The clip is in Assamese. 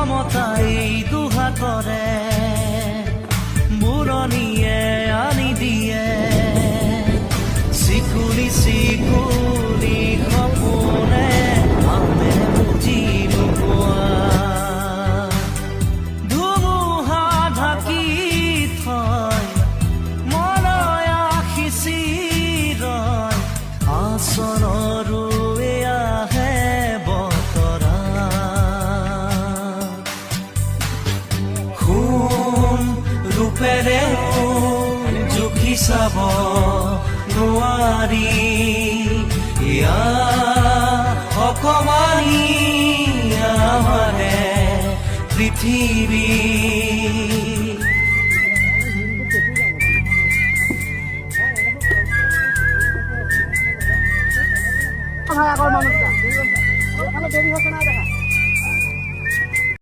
মমতাই দুহাতৰে বুৰণিয়ে আনি দিয়ে চিকুলি চিকুলি সপোনে আমি বুজি নোপোৱা ধুমুহা ঢাকি থয় মনয়া সিঁচিৰয় আচৰণৰো এয়াহে বতৰা সোণ ৰূপেৰে জুখি চাব নোৱাৰি ইয়া অকমানি আমাৰে পৃথিৱী ভাই আগৰ মানুহটা দেৰি হৈছে না দেখা